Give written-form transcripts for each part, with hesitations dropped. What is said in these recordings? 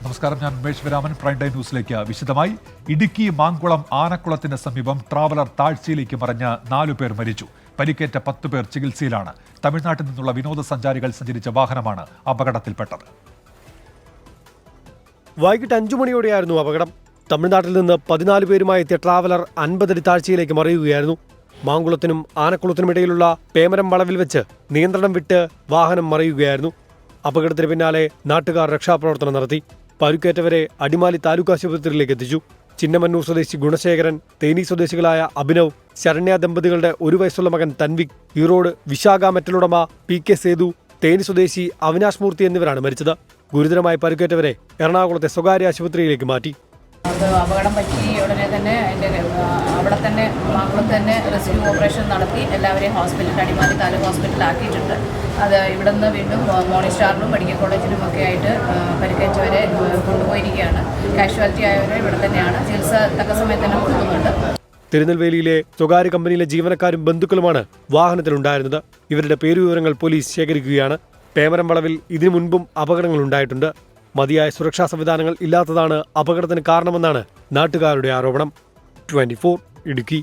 നമസ്കാരം, ഞാൻ Umesh വരാമൻ. Prime time ന്യൂസിലേക്ക് വിശദമായി. ഇടുക്കി മാങ്കുളം ആനക്കുളത്തിന് സമീപം ട്രാവലർ താഴ്ചയിലേക്ക് മറിഞ്ഞ് 4 പേർ മരിച്ചു. പരിക്കേറ്റ 10 പേർ ചികിത്സയിലാണ്. തമിഴ്നാട്ടിൽ നിന്നുള്ള വിനോദസഞ്ചാരികൾ സഞ്ചരിച്ച വാഹനമാണ് അപകടത്തിൽപ്പെട്ടത്. വൈകിട്ട് 5 മണിയോടെയായിരുന്നു അപകടം. തമിഴ്നാട്ടിൽ നിന്ന് 14 പേരുമായി എത്തിയ ട്രാവലർ 50 അടി താഴ്ചയിലേക്ക് മറിയുകയായിരുന്നു. മാങ്കുളത്തിനും ആനക്കുളത്തിനുമിടയിലുള്ള പേമരം വളവിൽ വെച്ച് നിയന്ത്രണം വിട്ട് വാഹനം മറിയുകയായിരുന്നു. അപകടത്തിന് പിന്നാലെ നാട്ടുകാർ രക്ഷാപ്രവർത്തനം നടത്തി. പരുക്കേറ്റവരെ അടിമാലി താലൂക്ക് ആശുപത്രിയിലേക്ക് എത്തിച്ചു. ചിന്നമന്നൂർ സ്വദേശി ഗുണശേഖരൻ, തേനി സ്വദേശികളായ അഭിനവ്, ശരണ്യ ദമ്പതികളുടെ 1 വയസ്സുള്ള മകൻ തൻവിക്, ഈറോഡ് വിശാഖ മെറ്റലുടമ PK സേതു, തേനി സ്വദേശി അവിനാഷ് മൂർത്തി എന്നിവരാണ് മരിച്ചത്. ഗുരുതരമായി പരുക്കേറ്റവരെ എറണാകുളത്തെ സ്വകാര്യ ആശുപത്രിയിലേക്ക് മാറ്റി. അപകടം പറ്റി ഉടനെ തന്നെ അവിടെ തന്നെ മാങ്കുളത്ത് തന്നെ റെസ്ക്യൂ ഓപ്പറേഷൻ നടത്തി എല്ലാവരെയും അടിമാലി താലൂക്ക് ഹോസ്പിറ്റലിലാക്കിയിട്ടുണ്ട്. അത് ഇവിടെ നിന്ന് വീണ്ടും മോർണിംഗ് സ്റ്റാറിലും മെഡിക്കൽ കോളേജിലും ഒക്കെ ആയിട്ട് പരിക്കേറ്റവരെ കൊണ്ടുപോയിരിക്കുകയാണ്. കാഷ്വാലിറ്റി ആയവരെ ഇവിടെ തന്നെയാണ് ചികിത്സ തക്ക സമയത്ത് തന്നെ കൊടുക്കുന്നുണ്ട്. തിരുനെൽവേലിയിലെ സ്വകാര്യ കമ്പനിയിലെ ജീവനക്കാരും ബന്ധുക്കളുമാണ് വാഹനത്തിലുണ്ടായിരുന്നത്. ഇവരുടെ പേരുവിവരങ്ങൾ പോലീസ് ശേഖരിക്കുകയാണ്. പേമരം വളവിൽ ഇതിനു മുൻപും അപകടങ്ങൾ ഉണ്ടായിട്ടുണ്ട്. മതിയായ സുരക്ഷാ സംവിധാനങ്ങൾ ഇല്ലാത്തതാണ് അപകടത്തിന് കാരണമെന്നാണ് നാട്ടുകാരുടെ ആരോപണം. 24 ഇടുക്കി.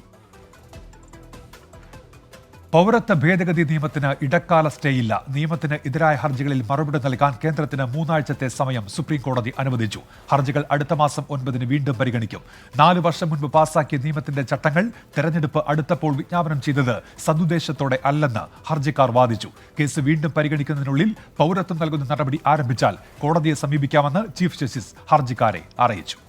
പൗരത്വ ഭേദഗതി നിയമത്തിന് ഇടക്കാല സ്റ്റേയില്ല. നിയമത്തിന് എതിരായ ഹർജികളിൽ മറുപടി നൽകാൻ കേന്ദ്രത്തിന് 3 ആഴ്ചത്തെ സമയം സുപ്രീം കോടതി അനുവദിച്ചു. ഹർജികൾ അടുത്ത മാസം 9 വീണ്ടും പരിഗണിക്കും. 4 വർഷം മുൻപ് പാസാക്കിയ നിയമത്തിന്റെ ചട്ടങ്ങൾ തെരഞ്ഞെടുപ്പ് അടുത്തപ്പോൾ വിജ്ഞാപനം ചെയ്തത് സദുദ്ദേശത്തോടെ അല്ലെന്ന് ഹർജിക്കാർ വാദിച്ചു. കേസ് വീണ്ടും പരിഗണിക്കുന്നതിനുള്ളിൽ പൗരത്വം നൽകുന്ന നടപടി ആരംഭിച്ചാൽ കോടതിയെ സമീപിക്കാമെന്ന് ചീഫ് ജസ്റ്റിസ് ഹർജിക്കാരെ അറിയിച്ചു.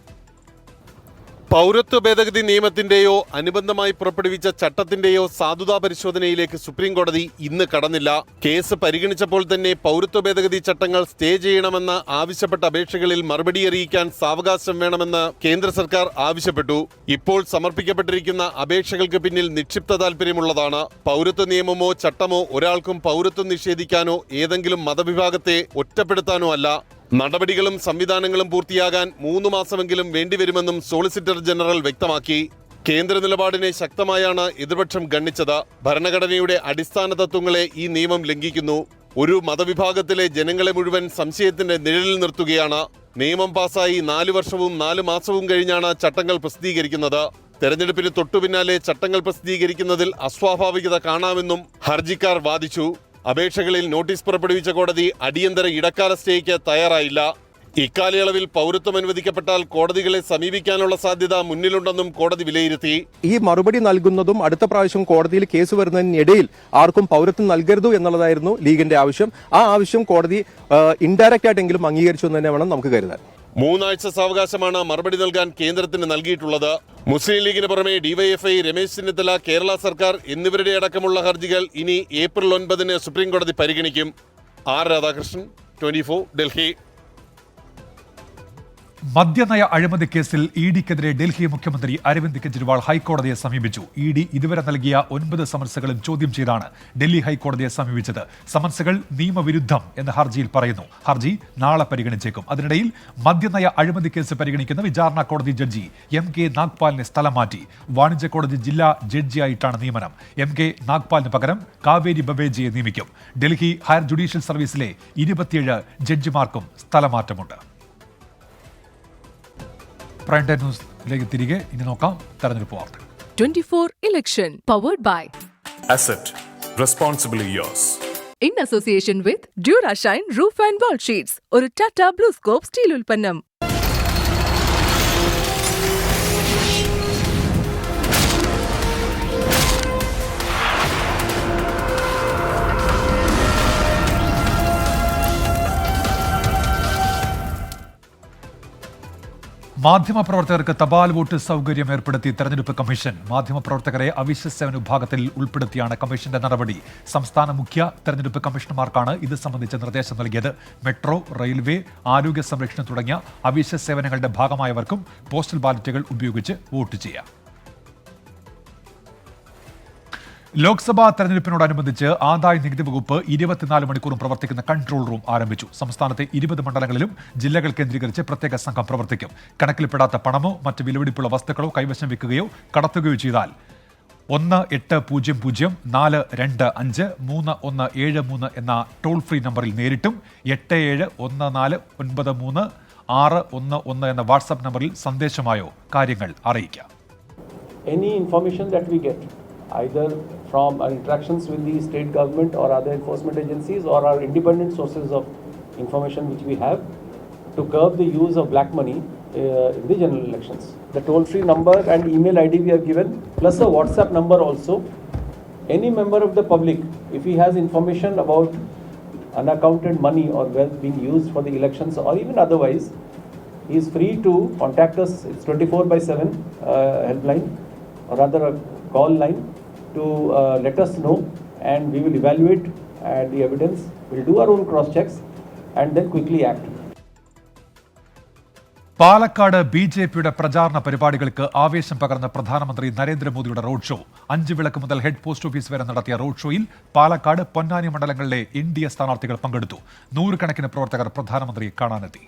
പൗരത്വ ഭേദഗതി നിയമത്തിന്റെയോ അനുബന്ധമായി പുറപ്പെടുവിച്ച ചട്ടത്തിന്റെയോ സാധുതാ പരിശോധനയിലേക്ക് സുപ്രീം കോടതി ഇന്ന് കടന്നില്ല. കേസ് പരിഗണിച്ചപ്പോൾ തന്നെ പൗരത്വ ഭേദഗതി ചട്ടങ്ങൾ സ്റ്റേ ചെയ്യണമെന്ന് ആവശ്യപ്പെട്ട അപേക്ഷകളിൽ മറുപടി അറിയിക്കാൻ സാവകാശം വേണമെന്ന് കേന്ദ്ര സർക്കാർ ആവശ്യപ്പെട്ടു. ഇപ്പോൾ സമർപ്പിക്കപ്പെട്ടിരിക്കുന്ന അപേക്ഷകൾക്ക് പിന്നിൽ നിക്ഷിപ്ത താൽപര്യമുള്ളതാണ്. പൗരത്വ നിയമമോ ചട്ടമോ ഒരാൾക്കും പൗരത്വം നിഷേധിക്കാനോ ഏതെങ്കിലും മതവിഭാഗത്തെ ഒറ്റപ്പെടുത്താനോ അല്ല. നടപടികളും സംവിധാനങ്ങളും പൂർത്തിയാകാൻ 3 മാസമെങ്കിലും വേണ്ടിവരുമെന്നും സോളിസിറ്റർ ജനറൽ വ്യക്തമാക്കി. കേന്ദ്ര നിലപാടിനെ ശക്തമായാണ് എതിർപക്ഷം ഗണ്ണിച്ചത്. ഭരണഘടനയുടെ അടിസ്ഥാന തത്വങ്ങളെ ഈ നിയമം ലംഘിക്കുന്നു. ഒരു മതവിഭാഗത്തിലെ ജനങ്ങളെ മുഴുവൻ സംശയത്തിന്റെ നിഴലിൽ നിർത്തുകയാണ്. നിയമം പാസായി 4 വർഷവും 4 മാസവും കഴിഞ്ഞാണ് ചട്ടങ്ങൾ പ്രസിദ്ധീകരിക്കുന്നത്. തെരഞ്ഞെടുപ്പിന് തൊട്ടുപിന്നാലെ ചട്ടങ്ങൾ പ്രസിദ്ധീകരിക്കുന്നതിൽ അസ്വാഭാവികത കാണാമെന്നും ഹർജിക്കാർ വാദിച്ചു. അപേക്ഷകളിൽ നോട്ടീസ് പുറപ്പെടുവിച്ച കോടതി അടിയന്തര ഇടക്കാല സ്റ്റേയ്ക്ക് തയ്യാറായില്ല. ഇക്കാലയളവിൽ പൗരത്വം അനുവദിക്കപ്പെട്ടാൽ കോടതികളെ സമീപിക്കാനുള്ള സാധ്യത മുന്നിലുണ്ടെന്നും കോടതി വിലയിരുത്തി. ഈ മറുപടി നൽകുന്നതും അടുത്ത പ്രാവശ്യം കോടതിയിൽ കേസ് വരുന്നതിനിടയിൽ ആർക്കും പൗരത്വം നൽകരുത് എന്നുള്ളതായിരുന്നു ലീഗിന്റെ ആവശ്യം. ആ ആവശ്യം കോടതി ഇൻഡയറക്റ്റ് ആയിട്ടെങ്കിലും അംഗീകരിച്ചു എന്ന് തന്നെ വേണം നമുക്ക് കരുതാൻ. 3 ആഴ്ച സാവകാശമാണ് മറുപടി നൽകാൻ കേന്ദ്രത്തിന് നൽകിയിട്ടുള്ളത്. മുസ്ലിം ലീഗിന് പുറമെ ഡിവൈഎഫ്ഐ, രമേശ് ചെന്നിത്തല, കേരള സർക്കാർ എന്നിവരുടെ അടക്കമുള്ള ഹർജികൾ ഇനി ഏപ്രിൽ 9 സുപ്രീം കോടതി പരിഗണിക്കും. ആർ രാധാകൃഷ്ണൻ, 24 ഡൽഹി. മദ്യനയ അഴിമതി കേസിൽ ഇഡിക്കെതിരെ ഡൽഹി മുഖ്യമന്ത്രി അരവിന്ദ് കെജ്രിവാൾ ഹൈക്കോടതിയെ സമീപിച്ചു. ഇഡി ഇതുവരെ നൽകിയ 9 സമൻസുകളും ചോദ്യം ചെയ്താണ് ഡൽഹി ഹൈക്കോടതിയെ സമീപിച്ചത്. സമൻസുകൾ നിയമവിരുദ്ധം എന്ന് ഹർജിയിൽ പറയുന്നു. ഹർജി നാളെ പരിഗണിച്ചേക്കും. അതിനിടയിൽ മദ്യനയ അഴിമതി കേസ് പരിഗണിക്കുന്ന വിചാരണ കോടതി ജഡ്ജി MK നാഗ്പാലിനെ സ്ഥലം മാറ്റി. വാണിജ്യ കോടതി ജില്ലാ ജഡ്ജിയായിട്ടാണ് നിയമനം. MK നാഗ്പാലിന് പകരം കാവേരി ബവേജിയെ നിയമിക്കും. ഡൽഹി ഹയർ ജുഡീഷ്യൽ സർവീസിലെ 27 ജഡ്ജിമാർക്കും സ്ഥലമാറ്റമുണ്ട്. പ്രൈം ടൈം ന്യൂസിലേക്ക് തിരികെ ഇനി നോക്കാം തെരഞ്ഞെടുപ്പ് വാർത്തകൾ. 24 election powered by Asset responsibly yours. In association with Durashine Roof and Wall Sheets, ഒരു Tata BlueScope സ്റ്റീൽ ഉൽപ്പന്നം. മാധ്യമപ്രവർത്തകർക്ക് തപാൽ വോട്ട് സൗകര്യം ഏർപ്പെടുത്തി തെരഞ്ഞെടുപ്പ് കമ്മീഷൻ. മാധ്യമപ്രവർത്തകരെ അവശ്യ സേവന വിഭാഗത്തിൽ ഉൾപ്പെടുത്തിയാണ് കമ്മീഷന്റെ നടപടി. സംസ്ഥാന മുഖ്യ തെരഞ്ഞെടുപ്പ് കമ്മീഷണർമാർക്കാണ് ഇത് സംബന്ധിച്ച നിർദ്ദേശം നൽകിയത്. മെട്രോ, റെയിൽവേ, ആരോഗ്യ സംരക്ഷണം തുടങ്ങിയ അവശ്യ സേവനങ്ങളുടെ ഭാഗമായവർക്കും പോസ്റ്റൽ ബാലറ്റുകൾ ഉപയോഗിച്ച് വോട്ട് ചെയ്യാം. ലോക്സഭാ തെരഞ്ഞെടുപ്പിനോടനുബന്ധിച്ച് ആദായ നികുതി വകുപ്പ് 24 മണിക്കൂറും പ്രവർത്തിക്കുന്ന കൺട്രോൾ റൂം ആരംഭിച്ചു. സംസ്ഥാനത്തെ 20 മണ്ഡലങ്ങളിലും ജില്ലകൾ കേന്ദ്രീകരിച്ച് പ്രത്യേക സംഘം പ്രവർത്തിക്കും. കണക്കിൽപ്പെടാത്ത പണമോ മറ്റ് വിലപിടിപ്പുള്ള വസ്തുക്കളോ കൈവശം വെക്കുകയോ കടത്തുകയോ ചെയ്താൽ 1800-425-3173 എന്ന ടോൾ ഫ്രീ നമ്പറിൽ നേരിട്ടും 871493 611 എന്ന വാട്സാപ്പ് നമ്പറിൽ സന്ദേശമായോ കാര്യങ്ങൾ അറിയിക്കാം. Any information that we get, either from our interactions with the state government or other enforcement agencies or our independent sources of information which we have, to curb the use of black money in the general elections. The toll-free number and email ID we have given, plus a WhatsApp number also. Any member of the public, if he has information about unaccounted money or wealth being used for the elections or even otherwise, he is free to contact us. It's 24/7 helpline or rather a call line to let us know, and we will evaluate the evidence. We'll do our own cross checks and then quickly act. Palakkad BJPയുടെ പ്രചാരണ പരിപാടികൾക്ക് ആവേശം പകർന്ന പ്രധാനമന്ത്രി നരേന്ദ്രമോദിയുടെ road show. 5 വിളക്ക് മുതൽ head post office വരെ നടത്തിയ റോഡ് ഷോയിൽ പാലക്കാട്, പൊന്നാനി മണ്ഡലങ്ങളിലെ NDA സ്ഥാനാർത്ഥികൾ പങ്കെടുത്തു. 100 കണക്കിന് പ്രവർത്തകർ പ്രധാനമന്ത്രിയെ കാണാനെത്തി.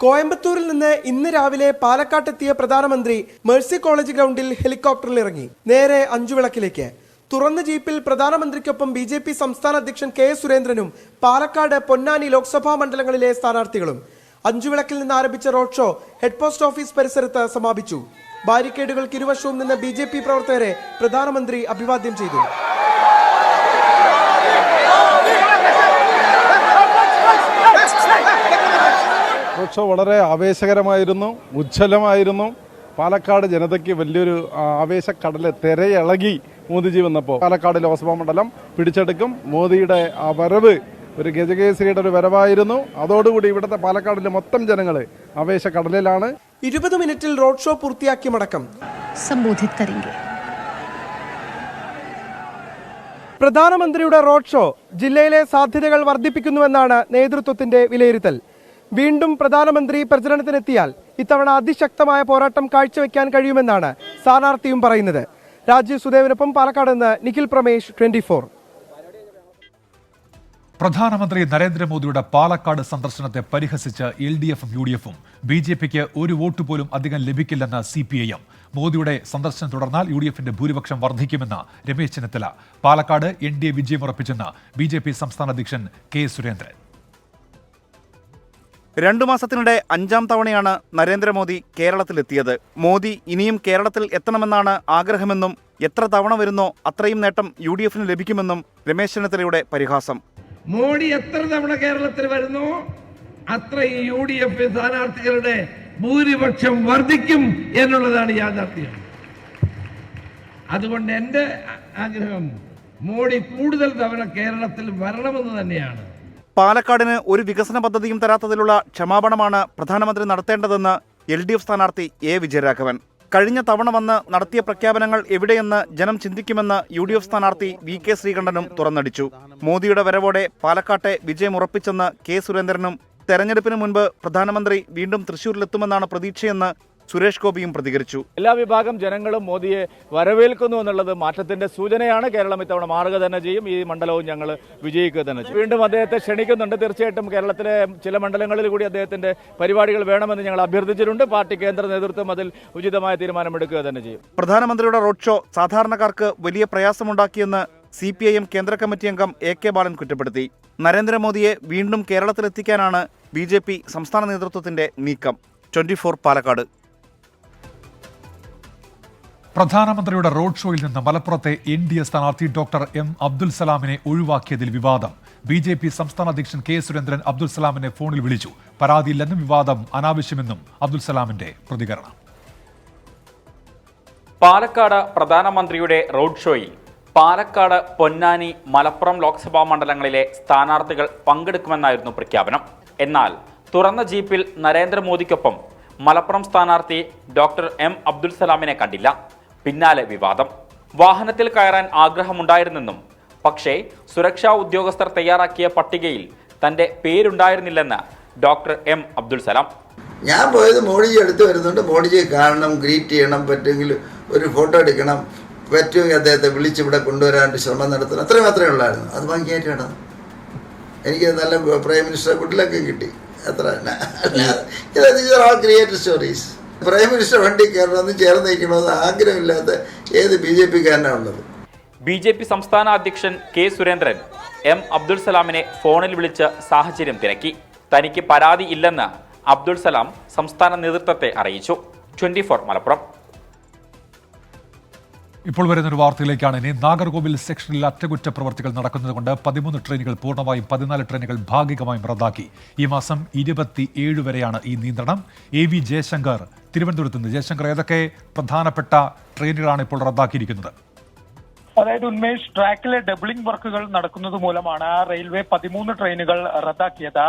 കോയമ്പത്തൂരിൽ നിന്ന് ഇന്ന് രാവിലെ പാലക്കാട്ടെത്തിയ പ്രധാനമന്ത്രി മേഴ്സി കോളേജ് ഗ്രൗണ്ടിൽ ഹെലികോപ്റ്ററിൽ ഇറങ്ങി നേരെ അഞ്ചുവിളക്കിലേക്ക്. തുറന്ന ജീപ്പിൽ പ്രധാനമന്ത്രിക്കൊപ്പം BJP സംസ്ഥാന അധ്യക്ഷൻ K സുരേന്ദ്രനും പാലക്കാട്, പൊന്നാനി ലോക്സഭാ മണ്ഡലങ്ങളിലെ സ്ഥാനാർത്ഥികളും. അഞ്ചുവിളക്കിൽ നിന്ന് ആരംഭിച്ച road show head post office പരിസരത്ത് സമാപിച്ചു. ബാരിക്കേഡുകൾക്ക് ഇരുവശവും നിന്ന് BJP പ്രവർത്തകരെ പ്രധാനമന്ത്രി അഭിവാദ്യം ചെയ്തു. റോഡ് ഷോ വളരെ ആവേശകരമായിരുന്നു, ഉജ്ജ്വലമായിരുന്നു. പാലക്കാട് ജനതയ്ക്ക് വലിയൊരു ആവേശക്കടല് തിരയിളകി മോദിജി വന്നപ്പോൾ. പാലക്കാട് ലോക്സഭാ മണ്ഡലം പിടിച്ചെടുക്കും. മോദിയുടെ ആ വരവ് ഒരു ഗജകേസരിയുടെ ഒരു വരവായിരുന്നു. അതോടുകൂടി ഇവിടുത്തെ പാലക്കാടിലെ മൊത്തം ജനങ്ങൾ ആവേശക്കടലിലാണ്. 20 മിനിറ്റിൽ റോഡ് ഷോ പൂർത്തിയാക്കി മടക്കം സംബോധിത് കरेंगे. പ്രധാനമന്ത്രിയുടെ റോഡ് ഷോ ജില്ലയിലെ സാധ്യതകൾ വർദ്ധിപ്പിക്കുന്നുവെന്നാണ് നേതൃത്വത്തിന്റെ വിലയിരുത്തൽ. വീണ്ടും പ്രധാനമന്ത്രി പ്രചരണത്തിനെത്തിയാൽ ഇത്തവണ അതിശക്തമായ പോരാട്ടം കാഴ്ചവെക്കാൻ കഴിയുമെന്നാണ് സ്ഥാനാർത്ഥിയും പറയുന്നത്. രാജീവ് സുദേവിനൊപ്പം പാലക്കാട് നിന്ന് നിഖിൽ പ്രമേഷ്, 24. പ്രധാനമന്ത്രി നരേന്ദ്രമോദിയുടെ പാലക്കാട് സന്ദർശനത്തെ പരിഹസിച്ച് LDFും UDFും BJPക്ക് ഒരു വോട്ട് പോലും അധികം ലഭിക്കില്ലെന്ന് CPIM. മോദിയുടെ സന്ദർശനം തുടർന്നാൽ UDFിന്റെ ഭൂരിപക്ഷം വർദ്ധിക്കുമെന്ന് രമേശ് ചെന്നിത്തല. പാലക്കാട് NDA വിജയമുറപ്പിച്ചെന്ന് BJP സംസ്ഥാന അധ്യക്ഷൻ K സുരേന്ദ്രൻ. 2 മാസത്തിനിടെ 5ാം തവണയാണ് നരേന്ദ്രമോദി കേരളത്തിലെത്തിയത്. മോദി ഇനിയും കേരളത്തിൽ എത്തണമെന്നാണ് ആഗ്രഹമെന്നും എത്ര തവണ വരുന്നോ അത്രയും നേട്ടം UDFിന് ലഭിക്കുമെന്നും രമേശ് ചെന്നിത്തലയുടെ പരിഹാസം. മോഡി എത്ര തവണ കേരളത്തിൽ വരുന്നോ അത്രയും UDF സ്ഥാനാർത്ഥികളുടെ ഭൂരിപക്ഷം വർദ്ധിക്കും എന്നുള്ളതാണ് യാഥാർത്ഥ്യം. അതുകൊണ്ട് എൻ്റെ ആഗ്രഹം മോഡി കൂടുതൽ തവണ കേരളത്തിൽ വരണമെന്ന് തന്നെയാണ്. പാലക്കാടിന് ഒരു വികസന പദ്ധതിയും തരാത്തതിലുള്ള ക്ഷമാപണമാണ് പ്രധാനമന്ത്രി നടത്തേണ്ടതെന്ന് LDF സ്ഥാനാർത്ഥി A വിജയരാഘവൻ. കഴിഞ്ഞ തവണ വന്ന് നടത്തിയ പ്രഖ്യാപനങ്ങൾ എവിടെയെന്ന് ജനം ചിന്തിക്കുമെന്ന് UDF സ്ഥാനാർത്ഥി VK ശ്രീകണ്ഠനും തുറന്നടിച്ചു. മോദിയുടെ വരവോടെ പാലക്കാട്ടെ വിജയമുറപ്പിച്ചെന്ന് K സുരേന്ദ്രനും തെരഞ്ഞെടുപ്പിന് മുൻപ് പ്രധാനമന്ത്രി വീണ്ടും തൃശൂരിലെത്തുമെന്നാണ് പ്രതീക്ഷയെന്ന് സുരേഷ് ഗോപിയും പ്രതികരിച്ചു. എല്ലാ വിഭാഗം ജനങ്ങളും മോദിയെ വരവേൽക്കുന്നു എന്നുള്ളത് മാറ്റത്തിന്റെ സൂചനയാണ്. കേരളം ഇത്തവണ മാറുക തന്നെ ചെയ്യും. ഈ മണ്ഡലവും ഞങ്ങൾ വിജയിക്കുക തന്നെ ചെയ്യും. വീണ്ടും അദ്ദേഹത്തെ ക്ഷണിക്കുന്നുണ്ട്. തീർച്ചയായിട്ടും കേരളത്തിലെ ചില മണ്ഡലങ്ങളിൽ കൂടി അദ്ദേഹത്തിന്റെ പരിപാടികൾ വേണമെന്ന് ഞങ്ങൾ അഭ്യർത്ഥിച്ചിട്ടുണ്ട്. പാർട്ടി കേന്ദ്ര നേതൃത്വം അതിൽ ഉചിതമായ തീരുമാനമെടുക്കുക തന്നെ ചെയ്യും. പ്രധാനമന്ത്രിയുടെ റോഡ് ഷോ സാധാരണക്കാർക്ക് വലിയ പ്രയാസമുണ്ടാക്കിയെന്ന് CPIM കേന്ദ്ര കമ്മിറ്റി അംഗം AK ബാലൻ കുറ്റപ്പെടുത്തി. നരേന്ദ്രമോദിയെ വീണ്ടും കേരളത്തിലെത്തിക്കാനാണ് BJP സംസ്ഥാന നേതൃത്വത്തിന്റെ നീക്കം. 24 പാലക്കാട്. പ്രധാനമന്ത്രിയുടെ റോഡ് ഷോയിൽ നിന്ന് മലപ്പുറത്തെ NDA സ്ഥാനാർത്ഥി ഡോക്ടർ M അബ്ദുൽ സലാമിനെ ഒഴിവാക്കിയതിൽ വിവാദം. BJP സംസ്ഥാന അധ്യക്ഷൻ K സുരേന്ദ്രൻ അബ്ദുൽ സലാമിനെ ഫോണിൽ വിളിച്ചു. പരാതിയില്ലെന്നും വിവാദം അനാവശ്യമെന്നും അബ്ദുൽ സലാമിന്റെ പ്രതികരണം. പാലക്കാട് പ്രധാനമന്ത്രിയുടെ റോഡ് ഷോയിൽ പാലക്കാട്, പൊന്നാനി, മലപ്പുറം ലോക്സഭാ മണ്ഡലങ്ങളിലെ സ്ഥാനാർത്ഥികൾ പങ്കെടുക്കുമെന്നായിരുന്നു പ്രഖ്യാപനം. എന്നാൽ തുറന്ന ജീപ്പിൽ നരേന്ദ്രമോദിക്കൊപ്പം മലപ്പുറം സ്ഥാനാർത്ഥി ഡോക്ടർ M അബ്ദുൽ സലാമിനെ കണ്ടില്ല. പിന്നാലെ വിവാദം. വാഹനത്തിൽ കയറാൻ ആഗ്രഹമുണ്ടായിരുന്നെന്നും പക്ഷേ സുരക്ഷാ ഉദ്യോഗസ്ഥർ തയ്യാറാക്കിയ പട്ടികയിൽ തന്റെ പേരുണ്ടായിരുന്നില്ലെന്ന് ഡോക്ടർ M അബ്ദുൽ സലാം. ഞാൻ പോയത് മോഡിജി അടുത്ത് വരുന്നുണ്ട്, മോഡിജിയെ കാണണം, ഗ്രീറ്റ് ചെയ്യണം, പറ്റുമെങ്കിൽ ഒരു ഫോട്ടോ എടുക്കണം, പറ്റുമെങ്കിൽ അദ്ദേഹത്തെ വിളിച്ചിവിടെ കൊണ്ടുവരാൻ ശ്രമം നടത്തണം, അത്രയും മാത്രമേ ഉള്ളായിരുന്നു. അത് ഭംഗിയായിട്ടാണ്. എനിക്ക് നല്ല പ്രൈം മിനിസ്റ്റർ കുട്ടിലൊക്കെ കിട്ടി. അത്ര ക്രിയേറ്റഡ് സ്റ്റോറീസ്. പ്രൈം മിനിസ്റ്റർ വണ്ടി കയറണമെന്ന് ചേർന്ന് നിൽക്കണമെന്ന് ആഗ്രഹമില്ലാത്ത ഏത് BJP-കാരനാണുള്ളത്? BJP സംസ്ഥാന അധ്യക്ഷൻ K. സുരേന്ദ്രൻ M. അബ്ദുൾ സലാമിനെ ഫോണിൽ വിളിച്ച് സാഹചര്യം തിരക്കി. തനിക്ക് പരാതി ഇല്ലെന്ന് അബ്ദുൾ സലാം സംസ്ഥാന നേതൃത്വത്തെ അറിയിച്ചു. 24 മലപ്പുറം. ഇപ്പോൾ വരുന്നൊരു വാർത്തയിലേക്കാണ്. ഇനി നാഗർകോവിൽ സെക്ഷനിൽ അറ്റകുറ്റപ്രവർത്തികൾ നടക്കുന്നതുകൊണ്ട് 13 ട്രെയിനുകൾ പൂർണ്ണമായും 14 ട്രെയിനുകൾ ഭാഗികമായും റദ്ദാക്കി. ഈ മാസം 27 വരെയാണ് ഈ നിയന്ത്രണം. AV ജയശങ്കർ തിരുവനന്തപുരത്ത് നിന്ന്. ജയശങ്കർ, ഏതൊക്കെ പ്രധാനപ്പെട്ട ട്രെയിനുകളാണ് ഇപ്പോൾ റദ്ദാക്കിയിരിക്കുന്നത്? അതായത് ഉന്മേഷ്, ട്രാക്കിലെ ഡബിളിംഗ് വർക്കുകൾ നടക്കുന്നത് മൂലമാണ് റെയിൽവേ 13 ട്രെയിനുകൾ റദ്ദാക്കിയത്.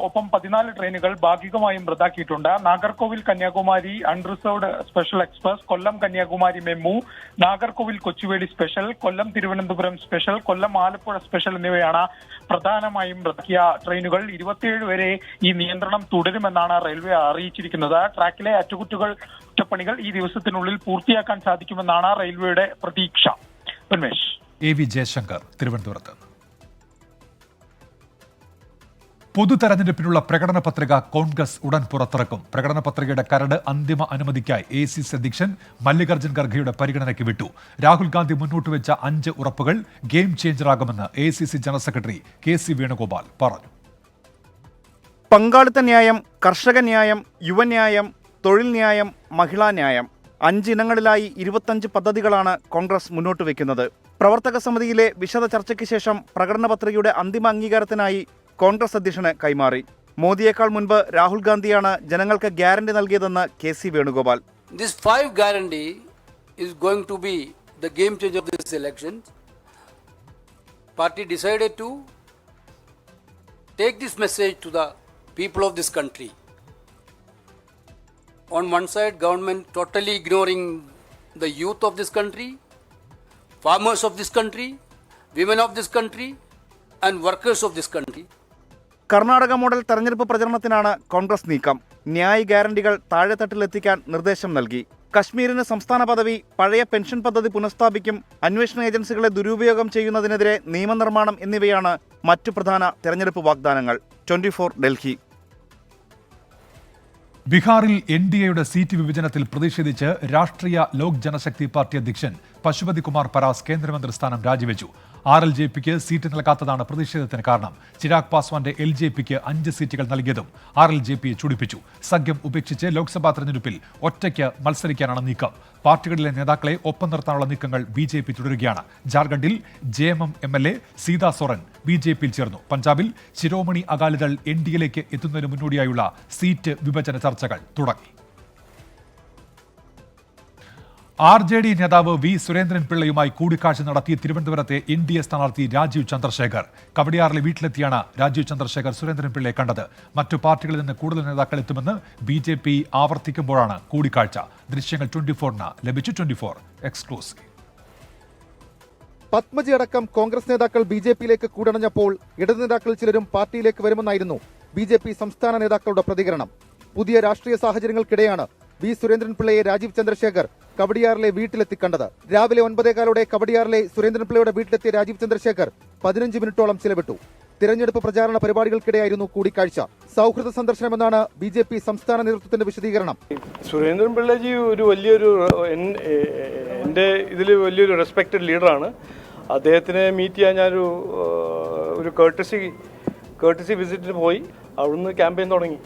ഒപ്പം 14 ട്രെയിനുകൾ ഭാഗികമായും റദ്ദാക്കിയിട്ടുണ്ട്. Nagercoil Kanyakumari unreserved special express, Kollam Kanyakumari MEMU, Nagercoil Kochuveli special, Kollam Thiruvananthapuram special, Kollam Alappuzha special എന്നിവയാണ് പ്രധാനമായും റദ്ദാക്കിയ ട്രെയിനുകൾ. 27 വരെ ഈ നിയന്ത്രണം തുടരുമെന്നാണ് റെയിൽവേ അറിയിച്ചിരിക്കുന്നത്. ട്രാക്കിലെ അറ്റകുറ്റപ്പണികൾ ഈ ദിവസത്തിനുള്ളിൽ പൂർത്തിയാക്കാൻ സാധിക്കുമെന്നാണ് റെയിൽവേയുടെ പ്രതീക്ഷ. ഉന്മേഷ്. AV ജയശങ്കർ തിരുവനന്തപുരത്ത്. പൊതു തെരഞ്ഞെടുപ്പിനുള്ള പ്രകടന പത്രിക കോൺഗ്രസ് ഉടൻ പുറത്തിറക്കും. പ്രകടന പത്രികയുടെ കരട് അന്തിമ അനുമതിക്കായി ACC അധ്യക്ഷൻ മല്ലികാർജ്ജുൻ ഖർഗെയുടെ പരിഗണനയ്ക്ക് വിട്ടു. രാഹുൽ ഗാന്ധി മുന്നോട്ട് വെച്ച 5 ഉറപ്പുകൾ ഗെയിം ചേഞ്ചറാകുമെന്ന് ACC general secretary KC Venugopal പറഞ്ഞു. പങ്കാളിത്ത ന്യായം, കർഷക ന്യായം, യുവന്യായം, തൊഴിൽ ന്യായം, മഹിളാ ന്യായം 5 ഇനങ്ങളിലായി 25 പദ്ധതികളാണ് കോൺഗ്രസ് മുന്നോട്ട് വയ്ക്കുന്നത്. പ്രവർത്തക സമിതിയിലെ വിശദ ചർച്ചയ്ക്ക് ശേഷം പ്രകടന പത്രികയുടെ അന്തിമ അംഗീകാരത്തിനായി കോൺഗ്രസ് അധ്യക്ഷന് കൈമാറി. മോദിയേക്കാൾ മുൻപ് രാഹുൽ ഗാന്ധിയാണ് ജനങ്ങൾക്ക് ഗ്യാരണ്ടി നൽകിയതെന്ന് KC Venugopal. This 5 guarantee is going to be the game changer of this election. Party decided to take this message to the people of this country. On one side, government totally ignoring the youth of this country, farmers of this country, women of this country and workers of this country. Karnataka model തെരഞ്ഞെടുപ്പ് പ്രചരണത്തിനാണ് കോൺഗ്രസ് നീക്കം. ന്യായ് ഗ്യാരണ്ടികൾ താഴെത്തട്ടിലെത്തിക്കാൻ നിർദ്ദേശം നൽകി. കശ്മീരിന് സംസ്ഥാന പദവി, പഴയ pension പദ്ധതി പുനഃസ്ഥാപിക്കും, അന്വേഷണ ഏജൻസികളെ ദുരുപയോഗം ചെയ്യുന്നതിനെതിരെ നിയമനിർമ്മാണം എന്നിവയാണ് മറ്റു പ്രധാന തെരഞ്ഞെടുപ്പ് വാഗ്ദാനങ്ങൾ. 24 ഡൽഹി. ബീഹാറിൽ NDAയുടെ സീറ്റ് വിഭജനത്തിൽ പ്രതിഷേധിച്ച് രാഷ്ട്രീയ ലോക് ജനശക്തി പാർട്ടി അധ്യക്ഷൻ പശുപതി കുമാർ പരാസ് കേന്ദ്രമന്ത്രി സ്ഥാനം രാജിവെച്ചു. RLJPക്ക് സീറ്റ് നൽകാത്തതാണ് പ്രതിഷേധത്തിന് കാരണം. ചിരാഗ് പാസ്വാന്റെ LJPക്ക് 5 സീറ്റുകൾ നൽകിയതും RLJPയെ ചുടിപ്പിച്ചു. സഖ്യം ഉപേക്ഷിച്ച് ലോക്സഭാ തെരഞ്ഞെടുപ്പിൽ ഒറ്റയ്ക്ക് മത്സരിക്കാനാണ് നീക്കം. പാർട്ടികളിലെ നേതാക്കളെ ഒപ്പം നിർത്താനുള്ള നീക്കങ്ങൾ BJP തുടരുകയാണ്. ജാർഖണ്ഡിൽ JMM MLA സീതാ സോറൻ BJPയിൽ ചേർന്നു. പഞ്ചാബിൽ ശിരോമണി അകാലിദൾ NDAയിലേക്ക് എത്തുന്നതിന് മുന്നോടിയായുള്ള സീറ്റ് വിഭജന ചർച്ചകൾ തുടങ്ങി. RJD നേതാവ് V. സുരേന്ദ്രൻ പിള്ളയുമായി കൂടിക്കാഴ്ച നടത്തിയ തിരുവനന്തപുരത്തെ NDA സ്ഥാനാർത്ഥി രാജീവ് ചന്ദ്രശേഖർ. കവടിയാറിലെ വീട്ടിലെത്തിയാണ് രാജീവ് ചന്ദ്രശേഖർ സുരേന്ദ്രൻ പിള്ളയെ കണ്ടത്. മറ്റു പാർട്ടികളിൽ നിന്ന് കൂടുതൽ നേതാക്കൾ എത്തുമെന്ന് BJP ആവർത്തിക്കുമ്പോഴാണ് കൂടിക്കാഴ്ച. ദൃശ്യങ്ങൾ 24-ന് ലഭിച്ചു. 24 എക്സ്ക്ലൂസീവ്. പത്മജി അടക്കം കോൺഗ്രസ് നേതാക്കൾ BJPയിലേക്ക് കൂടണഞ്ഞപ്പോൾ ഇടതു നേതാക്കൾ ചിലരും പാർട്ടിയിലേക്ക് വരുമെന്നായിരുന്നു BJP സംസ്ഥാന നേതാക്കളുടെ പ്രതികരണം. പുതിയ രാഷ്ട്രീയ സാഹചര്യങ്ങൾക്കിടെയാണ് V. സുരേന്ദ്രൻപിള്ളയെ രാജീവ് ചന്ദ്രശേഖർ കവടിയാറിലെ വീട്ടിലെത്തി കണ്ടത്. രാവിലെ 9:15 കവടിയാറിലെ സുരേന്ദ്രൻപിള്ളയുടെ വീട്ടിലെത്തിയ രാജീവ് ചന്ദ്രശേഖർ 15 മിനിറ്റോളം ചിലവിട്ടു. തിരഞ്ഞെടുപ്പ് പ്രചാരണ പരിപാടികൾക്കിടെയായിരുന്നു കൂടിക്കാഴ്ച. സൗഹൃദ സന്ദർശനമെന്നാണ് BJP സംസ്ഥാന നേതൃത്വത്തിന്റെ വിശദീകരണം. സുരേന്ദ്രൻപിള്ളജി ഒരു വലിയൊരു എൻ്റെ ഇതിൽ വലിയൊരു റെസ്പെക്റ്റഡ് ലീഡറാണ്. അദ്ദേഹത്തിനെ മീറ്റ് ചെയ്യാൻ ഞാനൊരു കേർട്ടസി വിസിറ്റിന് പോയി. അവിടുന്ന് ക്യാമ്പയിൻ തുടങ്ങി.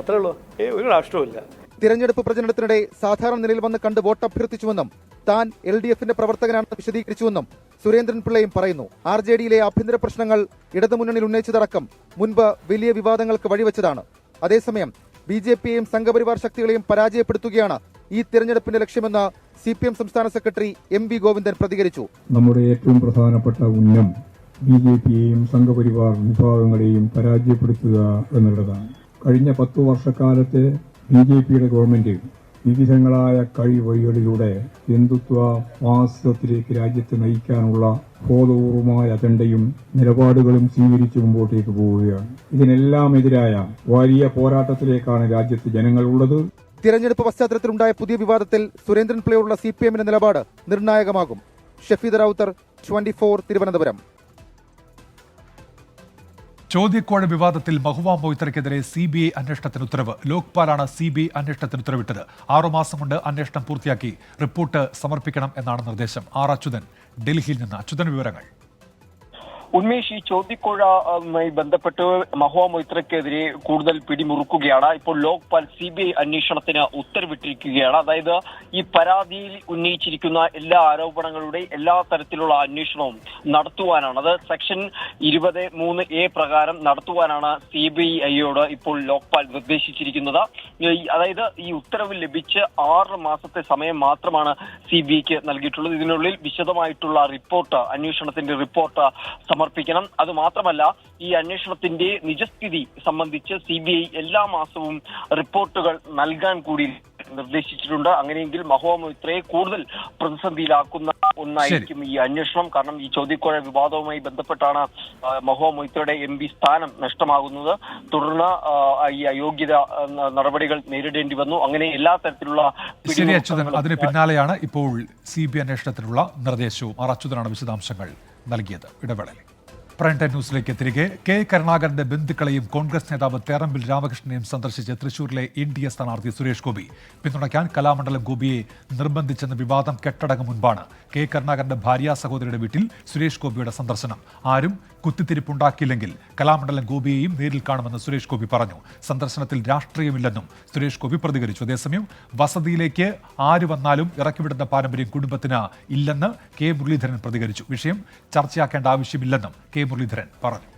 അത്രേ ഉള്ളൂ. ഒരു രാഷ്ട്രവുമില്ല. തിരഞ്ഞെടുപ്പ് പ്രചരണത്തിനിടെ സാധാരണ നിലയിൽ വന്ന് കണ്ട് വോട്ട് അഭ്യർത്ഥിച്ചുവെന്നും താൻ LDFന്റെ പ്രവർത്തകനാണെന്ന് വിശദീകരിച്ചുവെന്നും സുരേന്ദ്രൻപിള്ളയും പറയുന്നു. RJDയിലെ ആഭ്യന്തര പ്രശ്നങ്ങൾ ഇടതുമുന്നണിയിൽ ഉന്നയിച്ചതടക്കം മുൻപ് വലിയ വിവാദങ്ങൾക്ക് വഴിവെച്ചതാണ്. അതേസമയം BJPയെയും സംഘപരിവാർ ശക്തികളെയും പരാജയപ്പെടുത്തുകയാണ് ഈ തിരഞ്ഞെടുപ്പിന്റെ ലക്ഷ്യമെന്ന് CPM സംസ്ഥാന സെക്രട്ടറി MV ഗോവിന്ദൻ പ്രതികരിച്ചു. നമ്മുടെ ഏറ്റവും പ്രധാനപ്പെട്ട ഉന്നം BJPയെയും സംഘപരിവാർ വിഭാഗങ്ങളെയും പരാജയപ്പെടുത്തുക എന്നുള്ളതാണ്. കഴിഞ്ഞ 10 വർഷക്കാലത്തെ BJPയുടെ ഗവൺമെന്റ് വിവിധങ്ങളായ കഴിവഴികളിലൂടെ ഹിന്ദുത്വ ഫാസിസത്തിലേക്ക് രാജ്യത്തെ നയിക്കാനുള്ള ബോധപൂർവമായ അജണ്ടയും നിലപാടുകളും സ്വീകരിച്ച് മുമ്പോട്ടേക്ക് പോവുകയാണ്. ഇതിനെല്ലാം എതിരായ വലിയ പോരാട്ടത്തിലേക്കാണ് രാജ്യത്തെ ജനങ്ങളുള്ളത്. തിരഞ്ഞെടുപ്പ് പശ്ചാത്തലത്തിലുണ്ടായ പുതിയ വിവാദത്തിൽ സുരേന്ദ്രൻപിള്ളയോടുള്ള CPMന്റെ നിലപാട് നിർണായകമാകും. ഷഫീദ് റൌത്തർ, 24 തിരുവനന്തപുരം. ചോദ്യക്കോഴ വിവാദത്തിൽ മഹുവ മൊയ്ത്രയ്ക്കെതിരെ CBI അന്വേഷണത്തിന് ഉത്തരവ്. ലോക്പാലാണ് CBI അന്വേഷണത്തിന് ഉത്തരവിട്ടത്. 6 മാസം കൊണ്ട് അന്വേഷണം പൂർത്തിയാക്കി റിപ്പോർട്ട് സമർപ്പിക്കണം എന്നാണ് നിർദ്ദേശം. അച്യുതൻ ഡൽഹിയിൽ നിന്ന്. അച്യുതൻ, വിവരങ്ങൾ. ഉന്മേഷ്, ഈ ചോദ്യക്കോഴയുമായി ബന്ധപ്പെട്ട് മഹുവ മൊയ്ത്രയ്ക്കെതിരെ കൂടുതൽ പിടിമുറുക്കുകയാണ്. ഇപ്പോൾ ലോക്പാൽ CBI അന്വേഷണത്തിന് ഉത്തരവിട്ടിരിക്കുകയാണ്. അതായത് ഈ പരാതിയിൽ ഉന്നയിച്ചിരിക്കുന്ന എല്ലാ ആരോപണങ്ങളുടെ എല്ലാ തരത്തിലുള്ള അന്വേഷണവും നടത്തുവാനാണ്, അത് സെക്ഷൻ 23A പ്രകാരം നടത്തുവാനാണ് CBIയോട് ഇപ്പോൾ ലോക്പാൽ നിർദ്ദേശിച്ചിരിക്കുന്നത്. അതായത് ഈ ഉത്തരവ് ലഭിച്ച് 6 മാസത്തെ സമയം മാത്രമാണ് CBIക്ക് നൽകിയിട്ടുള്ളത്. ഇതിനുള്ളിൽ വിശദമായിട്ടുള്ള റിപ്പോർട്ട്, അന്വേഷണത്തിന്റെ റിപ്പോർട്ട് സമർപ്പിക്കണം. അത് മാത്രമല്ല, ഈ അന്വേഷണത്തിന്റെ നിജസ്ഥിതി സംബന്ധിച്ച് CBI എല്ലാ മാസവും റിപ്പോർട്ടുകൾ നൽകാൻ കൂടി നിർദ്ദേശിച്ചിട്ടുണ്ട്. അങ്ങനെയെങ്കിൽ മഹുവ മൊയ്ത്രയെ കൂടുതൽ പ്രതിസന്ധിയിലാക്കുന്ന ഒന്നായിരിക്കും ഈ അന്വേഷണം. കാരണം ഈ ചോദ്യക്കോഴ വിവാദവുമായി ബന്ധപ്പെട്ടാണ് മഹുവ മൊയ്ത്രയുടെ MP സ്ഥാനം നഷ്ടമാകുന്നത്. തുടർന്ന് ഈ അയോഗ്യത നടപടികൾ നേരിടേണ്ടി വന്നു. അങ്ങനെ എല്ലാ തരത്തിലുള്ള അതിന് പിന്നാലെയാണ് ഇപ്പോൾ CBI അന്വേഷണത്തിനുള്ള നിർദ്ദേശവും. അച്യുതനാണ് വിശദാംശങ്ങൾ നൽകിയത്. ഇടവേളയിൽ പ്രൈം ടൈം ന്യൂസിലേക്ക് തിരികെ. കെ കരുണാകരന്റെ ബന്ധുക്കളെയും കോൺഗ്രസ് നേതാവ് തേറമ്പിൽ രാമകൃഷ്ണനെയും സന്ദർശിച്ച് തൃശൂരിലെ NDA സ്ഥാനാർത്ഥി സുരേഷ് ഗോപി പിന്തുണയ്ക്കാൻ കലാമണ്ഡലം ഗോപിയെ നിർബന്ധിച്ചെന്ന വിവാദം കെട്ടടങ്ങും മുൻപാണ് കെ കരുണാകരന്റെ ഭാര്യാ സഹോദരിയുടെ വീട്ടിൽ സുരേഷ് ഗോപിയുടെ സന്ദർശനം. ആരും കുത്തിത്തിരിപ്പുണ്ടാക്കിയില്ലെങ്കിൽ കലാമണ്ഡലം ഗോപിയെയും നേരിൽ കാണുമെന്ന് സുരേഷ് ഗോപി പറഞ്ഞു. സന്ദർശനത്തിൽ രാഷ്ട്രീയമില്ലെന്നും സുരേഷ് ഗോപി പ്രതികരിച്ചു. അതേസമയം വസതിയിലേക്ക് ആര് വന്നാലും ഇറക്കിവിടുന്ന പാരമ്പര്യം കുടുംബത്തിന് ഇല്ലെന്ന് കെ മുരളീധരൻ പ്രതികരിച്ചു. വിഷയം ചർച്ചയാക്കേണ്ട ആവശ്യമില്ലെന്നും കെ മുരളീധരൻ പറഞ്ഞു.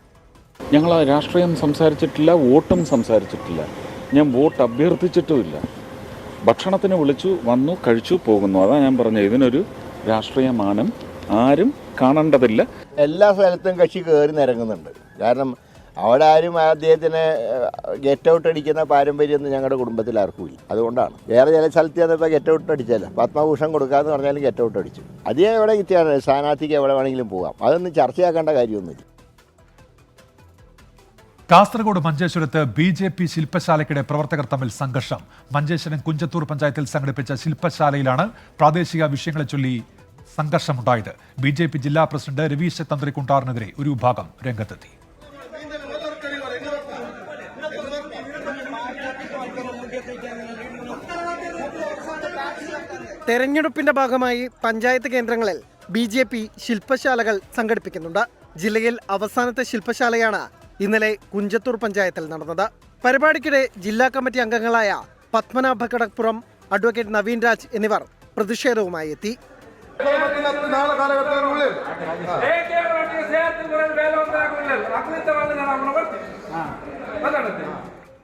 ഞങ്ങൾ രാഷ്ട്രീയം സംസാരിച്ചിട്ടില്ല, വോട്ടും സംസാരിച്ചിട്ടില്ല. ഞാൻ വോട്ട് അഭ്യർത്ഥിച്ചിട്ടുമില്ല. ഭക്ഷണത്തിന് വിളിച്ചു, വന്നു, കഴിച്ചു, പോകുന്നു. അതാണ് ഞാൻ പറഞ്ഞത്. ഇതിനൊരു രാഷ്ട്രീയ മാനം ആരും കാണേണ്ടതില്ല. എല്ലാ സ്ഥലത്തും കക്ഷി കയറി നിരങ്ങുന്നുണ്ട്. കാരണം അവിടെ ആരും അദ്ദേഹത്തിന് ഗെറ്റ് ഔട്ട് അടിക്കുന്ന പാരമ്പര്യമൊന്നും ഞങ്ങളുടെ കുടുംബത്തിൽ ആർക്കും ഇല്ല. അതുകൊണ്ടാണ് വേറെ ചില സ്ഥലത്ത് ചെന്നപ്പോൾ ഗെറ്റ് ഔട്ട് അടിച്ചല്ലോ. പത്മഭൂഷൺ കൊടുക്കാമെന്ന് പറഞ്ഞാലും ഗെറ്റ് ഔട്ട് അടിച്ചു. അതേ എവിടെ കിട്ടിയാണ് സ്ഥാനാർത്ഥിക്ക് എവിടെ വേണമെങ്കിലും പോകാം. അതൊന്നും ചർച്ചയാക്കേണ്ട കാര്യമൊന്നുമില്ല. കാസർഗോഡ് മഞ്ചേശ്വരത്ത് BJP ശില്പശാലയ്ക്കിടെ പ്രവർത്തകർ തമ്മിൽ സംഘർഷം. മഞ്ചേശ്വരം കുഞ്ചത്തൂർ പഞ്ചായത്തിൽ സംഘടിപ്പിച്ച ശില്പശാലയിലാണ് പ്രാദേശിക വിഷയങ്ങളെ ചൊല്ലി സംഘർഷമുണ്ടായത്. BJP ജില്ലാ പ്രസിഡന്റ് രവീശ തന്ത്രികുണ്ടാറിനെതിരെ ഒരു വിഭാഗം രംഗത്തെത്തി. തെരഞ്ഞെടുപ്പിന്റെ ഭാഗമായി പഞ്ചായത്ത് കേന്ദ്രങ്ങളിൽ BJP ശില്പശാലകൾ സംഘടിപ്പിക്കുന്നുണ്ട്. ജില്ലയിൽ അവസാനത്തെ ശില്പശാലയാണ് ഇന്നലെ കുഞ്ചത്തൂർ പഞ്ചായത്തിൽ നടന്നത്. പരിപാടിക്കിടെ ജില്ലാ കമ്മിറ്റി അംഗങ്ങളായ പത്മനാഭ കടപ്പുറം, അഡ്വക്കേറ്റ് നവീൻ രാജ് എന്നിവർ പ്രതിഷേധവുമായി എത്തി.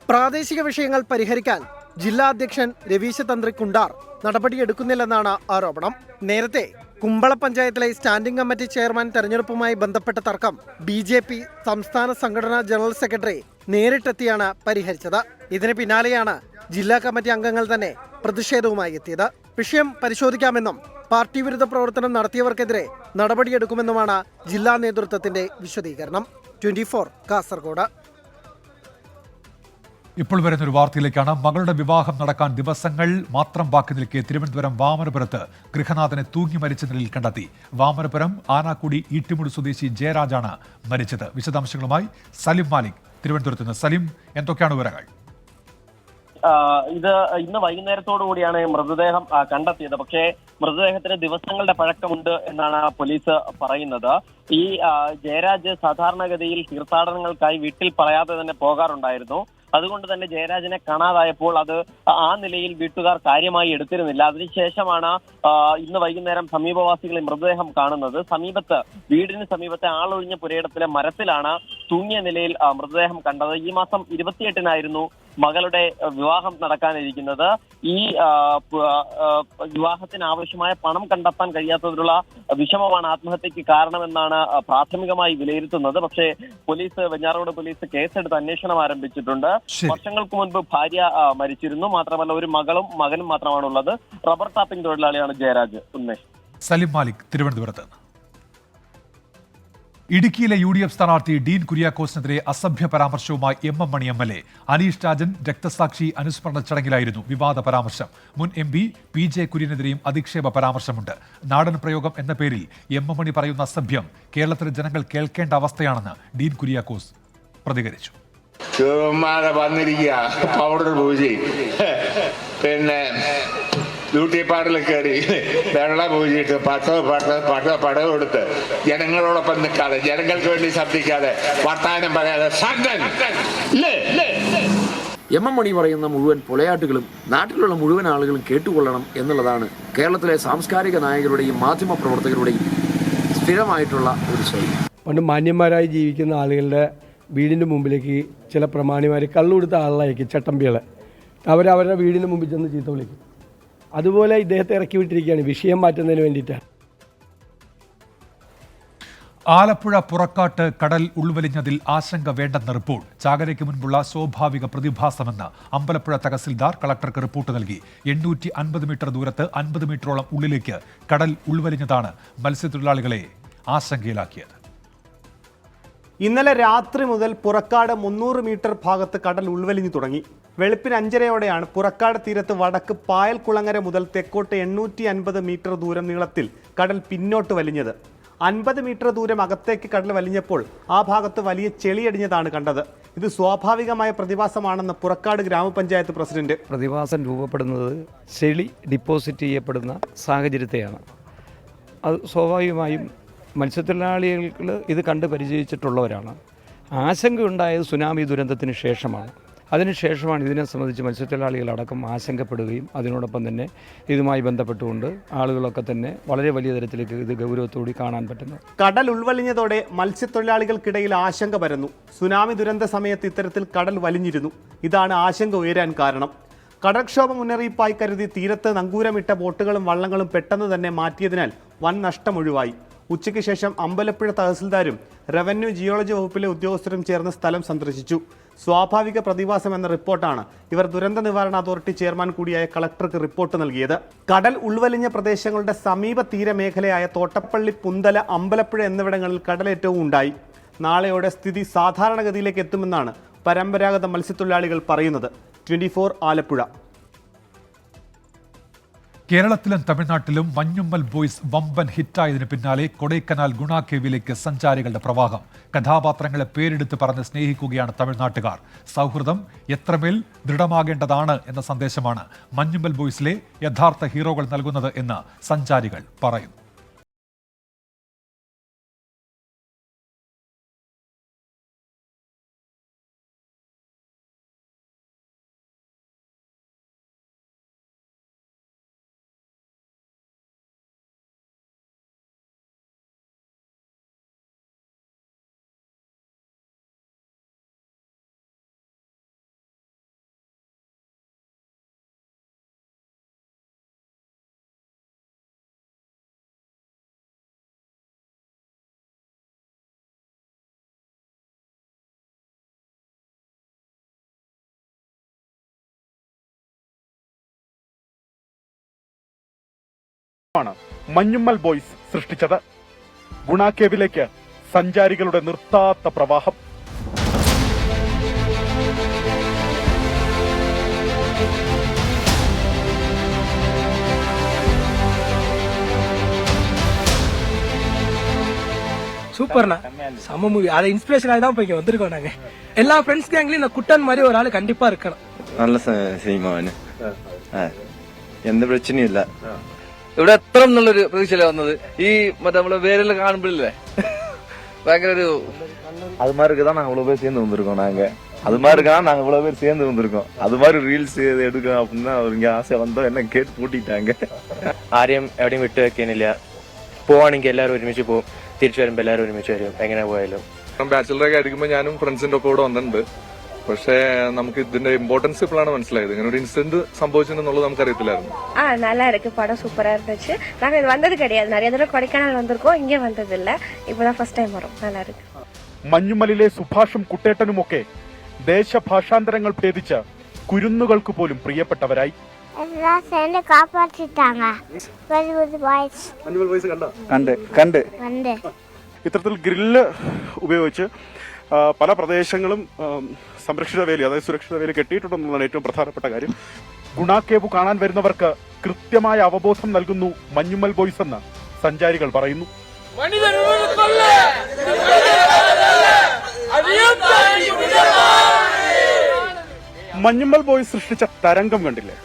പ്രാദേശിക വിഷയങ്ങൾ പരിഹരിക്കാൻ ജില്ലാ അധ്യക്ഷൻ രവീശ തന്ത്രി കുണ്ടാർ നടപടിയെടുക്കുന്നില്ലെന്നാണ് ആരോപണം. നേരത്തെ കുമ്പള പഞ്ചായത്തിലെ സ്റ്റാൻഡിംഗ് കമ്മിറ്റി ചെയർമാൻ തെരഞ്ഞെടുപ്പുമായി ബന്ധപ്പെട്ട തർക്കം BJP സംസ്ഥാന സംഘടനാ ജനറൽ സെക്രട്ടറി നേരിട്ടെത്തിയാണ് പരിഹരിച്ചത്. ഇതിന് പിന്നാലെയാണ് ജില്ലാ കമ്മിറ്റി അംഗങ്ങൾ തന്നെ പ്രതിഷേധവുമായി എത്തിയത്. വിഷയം പരിശോധിക്കാമെന്നും പാർട്ടി വിരുദ്ധ പ്രവർത്തനം നടത്തിയവർക്കെതിരെ നടപടിയെടുക്കുമെന്നുമാണ് ജില്ലാ നേതൃത്വത്തിന്റെ വിശദീകരണം. 24 കാസർഗോഡ്. ഇപ്പോൾ വരുന്നൊരു വാർത്തയിലേക്കാണ്. മകളുടെ വിവാഹം നടക്കാൻ ദിവസങ്ങൾ മാത്രം ബാക്കി നിൽക്കെ തിരുവനന്തപുരം വാമനപുരത്ത് ഗൃഹനാഥനെ തൂങ്ങി മരിച്ച നിലയിൽ കണ്ടെത്തി. വാമനപുരം ആനാക്കുടി ഈട്ടിമുടി സ്വദേശി ജയരാജാണ് മരിച്ചത്. വിശദാംശങ്ങളുമായി സലിം മാലിക് തിരുവനന്തപുരത്ത് നിന്ന്. സലിം, എന്തൊക്കെയാണ് വിവരങ്ങൾ? ഇത് ഇന്ന് വൈകുന്നേരത്തോടു കൂടിയാണ് മൃതദേഹം കണ്ടെത്തിയത്. പക്ഷേ മൃതദേഹത്തിന് ദിവസങ്ങളുടെ പഴക്കമുണ്ട് എന്നാണ് പോലീസ് പറയുന്നത്. ഈ ജയരാജ് സാധാരണഗതിയിൽ തീർത്ഥാടനങ്ങൾക്കായി വീട്ടിൽ പറയാതെ തന്നെ പോകാറുണ്ടായിരുന്നു. അതുകൊണ്ട് തന്നെ ജയരാജനെ കാണാതായപ്പോൾ അത് ആ നിലയിൽ വീട്ടുകാർ കാര്യമായി എടുത്തിരുന്നില്ല. അതിനുശേഷമാണ് ഇന്ന് വൈകുന്നേരം സമീപവാസികളെ മൃതദേഹം കാണുന്നത്. വീടിന് സമീപത്തെ ആളൊഴിഞ്ഞ പുരയിടത്തിലെ മരത്തിലാണ് തൂങ്ങിയ നിലയിൽ മൃതദേഹം കണ്ടത്. ഈ മാസം 28-നായിരുന്നു മകളുടെ വിവാഹം നടക്കാനിരിക്കുന്നത്. ഈ വിവാഹത്തിന് ആവശ്യമായ പണം കണ്ടെത്താൻ കഴിയാത്തതിലുള്ള വിഷമമാണ് ആത്മഹത്യക്ക് കാരണമെന്നാണ് പ്രാഥമികമായി വിലയിരുത്തുന്നത്. പക്ഷേ വെഞ്ഞാറമൂട് പോലീസ് കേസെടുത്ത് അന്വേഷണം ആരംഭിച്ചിട്ടുണ്ട്. വർഷങ്ങൾക്ക് മുൻപ് ഭാര്യ മരിച്ചിരുന്നു. മാത്രമല്ല ഒരു മകനും മാത്രമാണുള്ളത്. റബ്ബർ ടാപ്പിംഗ് തൊഴിലാളിയാണ് ജയരാജ്. ഉന്മേഷ്. സലിം മാലിക് തിരുവനന്തപുരത്ത്. ഇടുക്കിയിലെ UDF സ്ഥാനാർത്ഥി ഡീൻ കുര്യാക്കോസിനെതിരെ അസഭ്യ പരാമർശവുമായി MM മണി MLA. അനീഷ് രാജൻ രക്തസാക്ഷി അനുസ്മരണ ചടങ്ങിലായിരുന്നു വിവാദ പരാമർശം. മുൻ MP PJ കുര്യനെതിരെയും അധിക്ഷേപ പരാമർശമുണ്ട്. നാടൻ പ്രയോഗം എന്ന പേരിൽ MM മണി പറയുന്ന അസഭ്യം കേരളത്തിലെ ജനങ്ങൾ കേൾക്കേണ്ട അവസ്ഥയാണെന്ന് ഡീൻ കുര്യാക്കോസ് പ്രതികരിച്ചു. വന്നിരിക്കുക പൗഡർ പൂജി, പിന്നെ ബ്യൂട്ടി പാർലറിൽ കയറി വെള്ളം പൂജിയിട്ട് പടവ് കൊടുത്ത് ജനങ്ങളോടൊപ്പം നിൽക്കാതെ, ജനങ്ങൾക്ക് വേണ്ടി ശബ്ദിക്കാതെ, വർത്താനം പറയാതെ എം മണി പറയുന്ന മുഴുവൻ പൊലയാട്ടുകളും നാട്ടിലുള്ള മുഴുവൻ ആളുകളും കേട്ടുകൊള്ളണം എന്നുള്ളതാണ് കേരളത്തിലെ സാംസ്കാരിക നായകരുടെയും മാധ്യമ പ്രവർത്തകരുടെയും സ്ഥിരമായിട്ടുള്ള ഒരു ശൈലി. പണ്ട് മാന്യന്മാരായി ജീവിക്കുന്ന ആളുകളുടെ വീടിൻ്റെ മുമ്പിലേക്ക് ചില പ്രമാണിമാർ കള്ളുകൊടുത്ത ആളായിരിക്കും, ചട്ടമ്പികളെ, അവരവരുടെ വീടിന് മുമ്പിൽ ചെന്ന് ചീത്ത വിളിക്കും. അതുപോലെ ഇദ്ദേഹത്തെ ഇറക്കി വിട്ടിരിക്കുകയാണ് വിഷയം മാറ്റുന്നതിന് വേണ്ടിയിട്ടാണ്. ആലപ്പുഴ പുറക്കാട്ട് കടൽ ഉൾവലിഞ്ഞതിൽ ആശങ്ക വേണ്ടെന്ന റിപ്പോർട്ട്. ചാകരയ്ക്ക് മുൻപുള്ള സ്വാഭാവിക പ്രതിഭാസമെന്ന് അമ്പലപ്പുഴ തഹസിൽദാർ കളക്ടർക്ക് റിപ്പോർട്ട് നൽകി. 850 മീറ്റർ ദൂരത്ത് 50 മീറ്ററോളം ഉള്ളിലേക്ക് കടൽ ഉൾവലിഞ്ഞതാണ് മത്സ്യത്തൊഴിലാളികളെ ആശങ്കയിലാക്കിയത്. ഇന്നലെ രാത്രി മുതൽ പുറക്കാട് 300 മീറ്റർ ഭാഗത്ത് കടൽ ഉൾവലിഞ്ഞു തുടങ്ങി. വെളുപ്പിന് 5:30യോടെയാണ് പുറക്കാട് തീരത്ത് വടക്ക് പായൽക്കുളങ്ങര മുതൽ തെക്കോട്ട് 850 മീറ്റർ ദൂരം നീളത്തിൽ കടൽ പിന്നോട്ട് വലിഞ്ഞത്. 50 മീറ്റർ ദൂരം അകത്തേക്ക് കടൽ വലിഞ്ഞപ്പോൾ ആ ഭാഗത്ത് വലിയ ചെളിയടിഞ്ഞതാണ് കണ്ടത്. ഇത് സ്വാഭാവികമായ പ്രതിഭാസമാണെന്ന് പുറക്കാട് ഗ്രാമപഞ്ചായത്ത് പ്രസിഡന്റ്. പ്രതിഭാസം രൂപപ്പെടുന്നത് ചെളി ഡിപ്പോസിറ്റ് ചെയ്യപ്പെടുന്ന സാഹചര്യത്തെയാണ്. അത് സ്വാഭാവികമായും മത്സ്യത്തൊഴിലാളികൾ ഇത് കണ്ട് പരിചയിച്ചിട്ടുള്ളവരാണ്. ആശങ്കയുണ്ടായത് സുനാമി ദുരന്തത്തിന് ശേഷമാണ്. അതിനുശേഷമാണ് ഇതിനെ സംബന്ധിച്ച് മത്സ്യത്തൊഴിലാളികളടക്കം ആശങ്കപ്പെടുകയും അതിനോടൊപ്പം തന്നെ ഇതുമായി ബന്ധപ്പെട്ടുകൊണ്ട് ആളുകളൊക്കെ തന്നെ വളരെ വലിയ തരത്തിലേക്ക് ഇത് ഗൗരവത്തോടെ കാണാൻ പറ്റുന്നത്. കടൽ ഉൾവലിഞ്ഞതോടെ മത്സ്യത്തൊഴിലാളികൾക്കിടയിൽ ആശങ്ക പരന്നു. സുനാമി ദുരന്ത സമയത്ത് ഇത്തരത്തിൽ കടൽ വലിഞ്ഞിരുന്നു. ഇതാണ് ആശങ്ക ഉയരാൻ കാരണം. കടൽക്ഷോഭ മുന്നറിയിപ്പായി കരുതി തീരത്ത് നങ്കൂരമിട്ട ബോട്ടുകളും വള്ളങ്ങളും പെട്ടെന്ന് തന്നെ മാറ്റിയതിനാൽ വൻ നഷ്ടം ഒഴിവായി. ഉച്ചയ്ക്ക് ശേഷം അമ്പലപ്പുഴ തഹസിൽദാരും റവന്യൂ ജിയോളജി വകുപ്പിലെ ഉദ്യോഗസ്ഥരും ചേർന്ന് സ്ഥലം സന്ദർശിച്ചു. സ്വാഭാവിക പ്രതിഭാസം എന്ന റിപ്പോർട്ടാണ് ഇവർ ദുരന്ത നിവാരണ അതോറിറ്റി ചെയർമാൻ കൂടിയായ കളക്ടർക്ക് റിപ്പോർട്ട് നൽകിയത്. കടൽ ഉൾവലിഞ്ഞ പ്രദേശങ്ങളുടെ സമീപ തീരമേഖലയായ തോട്ടപ്പള്ളി, പുന്തല, അമ്പലപ്പുഴ എന്നിവിടങ്ങളിൽ കടലേറ്റവും ഉണ്ടായി. നാളെയോടെ സ്ഥിതി സാധാരണഗതിയിലേക്ക് എത്തുമെന്നാണ് പരമ്പരാഗത മത്സ്യത്തൊഴിലാളികൾ പറയുന്നത്. 24 ആലപ്പുഴ. കേരളത്തിലും തമിഴ്നാട്ടിലും മഞ്ഞുമ്മൽ ബോയ്സ് വമ്പൻ ഹിറ്റായതിനു പിന്നാലെ കൊടൈക്കനാൽ ഗുണ കേവിലേക്ക് സഞ്ചാരികളുടെ പ്രവാഹം. കഥാപാത്രങ്ങളെ പേരെടുത്ത് പറഞ്ഞ് സ്നേഹിക്കുകയാണ് തമിഴ്നാട്ടുകാർ. സൗഹൃദം എത്രമേൽ ദൃഢമാകേണ്ടതാണ് എന്ന സന്ദേശമാണ് മഞ്ഞുമ്മൽ ബോയ്സിലെ യഥാർത്ഥ ഹീറോകൾ നൽകുന്നത് എന്ന് സഞ്ചാരികൾ പറയുന്നു. മഞ്ഞുമ്മൽ ബോയ്സ് സൃഷ്ടിച്ചത്. ഗുണ കേവിലേക്ക് സഞ്ചാരികളുടെ നിർത്താത്ത പ്രവാഹം. சூப்பர்ண்ணா, செம்ம மூவி. அதை இன்ஸ்பிரேஷன் ஆகி தான் இப்போ இங்கே வந்திருக்கோம். நாங்கள் எல்லா ஃப்ரெண்ட்ஸ் கேங்லையும் நான் குட்டன் மாதிரி ஒரு ஆள் கண்டிப்பாக இருக்கணும். நல்ல സിനിമ, എന്ത് പ്രശ്നമില്ല. ഇവിടെ എത്ര നല്ലൊരു പ്രതീക്ഷയില വന്നത്. ഈ മറ്റേ നമ്മള് വേരെല്ലാം കാണുമ്പോഴല്ലേ பயங்கர ஒரு அது மாதிரி இருக்குதான் நாங்க இவ்வளவு பேர் சேர்ந்து வந்திருக்கோம். நாங்க அது மாதிரி இருக்குதான் நாங்க இவ்வளவு பேர் சேர்ந்து வந்திருக்கோம். அது மாதிரி ரீல்ஸ் எடுக்கணும் அப்படின்னா அவங்க ஆசை வந்தோம், என்ன கேட்டு பூட்டிட்டாங்க. ആരെയും എവിടെയും വിട്ടു വെക്കാനില്ല. പോവാണെങ്കിൽ എല്ലാവരും ഒരുമിച്ച് പോകും, തിരിച്ചു വരുമ്പോൾ എല്ലാവരും ഒരുമിച്ച് വരും. എങ്ങനെ പോയാലും ബാച്ചിലറൊക്കെ അടിക്കുമ്പോൾ ഞാനും ഫ്രണ്ട്സിന്റെ ഒക്കെ കൂടെ വന്നിട്ടുണ്ട്. പക്ഷേ നമുക്ക് ഇതിന്റെ ഇമ്പോർട്ടൻസ് ഇപ്പോഴാണ് മനസ്സിലായത്. ഇങ്ങനെ ഒരു ഇൻസിഡന്റ് സംഭവിച്ചെന്നുള്ളത് നമുക്കറിയത്തില്ലായിരുന്നു. நல்லா இருக்கு, படம் சூப்பரா இருந்துச்சு. நாங்க இது வந்தது கிடையாது, நிறைய தடவை கொடைக்கானல் வந்திருக்கோம், இங்கே வந்தது இல்ல, இப்பதான் ஃபர்ஸ்ட் டைம் வரோம். நல்லா இருக்கு. മഞ്ഞുമലിലെ സുഭാഷും കുട്ടേട്ടനുമൊക്കെ ദേശഭാഷാന്തരങ്ങൾ ഭേദിച്ച് കുരുന്നുകൾക്ക് പോലും പ്രിയപ്പെട്ടവരായി. ഇത്തരത്തിൽ ഗ്രില്ല് ഉപയോഗിച്ച് പല പ്രദേശങ്ങളും സംരക്ഷിത വേലി, അതായത് സുരക്ഷിത വേലി കെട്ടിയിട്ടുണ്ടെന്നതാണ് ഏറ്റവും പ്രധാനപ്പെട്ട കാര്യം. ഗുണ കേവ് കാണാൻ വരുന്നവർക്ക് കൃത്യമായ അവബോധം നൽകുന്നു മഞ്ഞുമ്മൽ ബോയ്സ് എന്ന് സഞ്ചാരികൾ പറയുന്നു. മഞ്ഞുമ്മൽ ബോയ്സ് സൃഷ്ടിച്ച തരംഗം കണ്ടില്ലേ?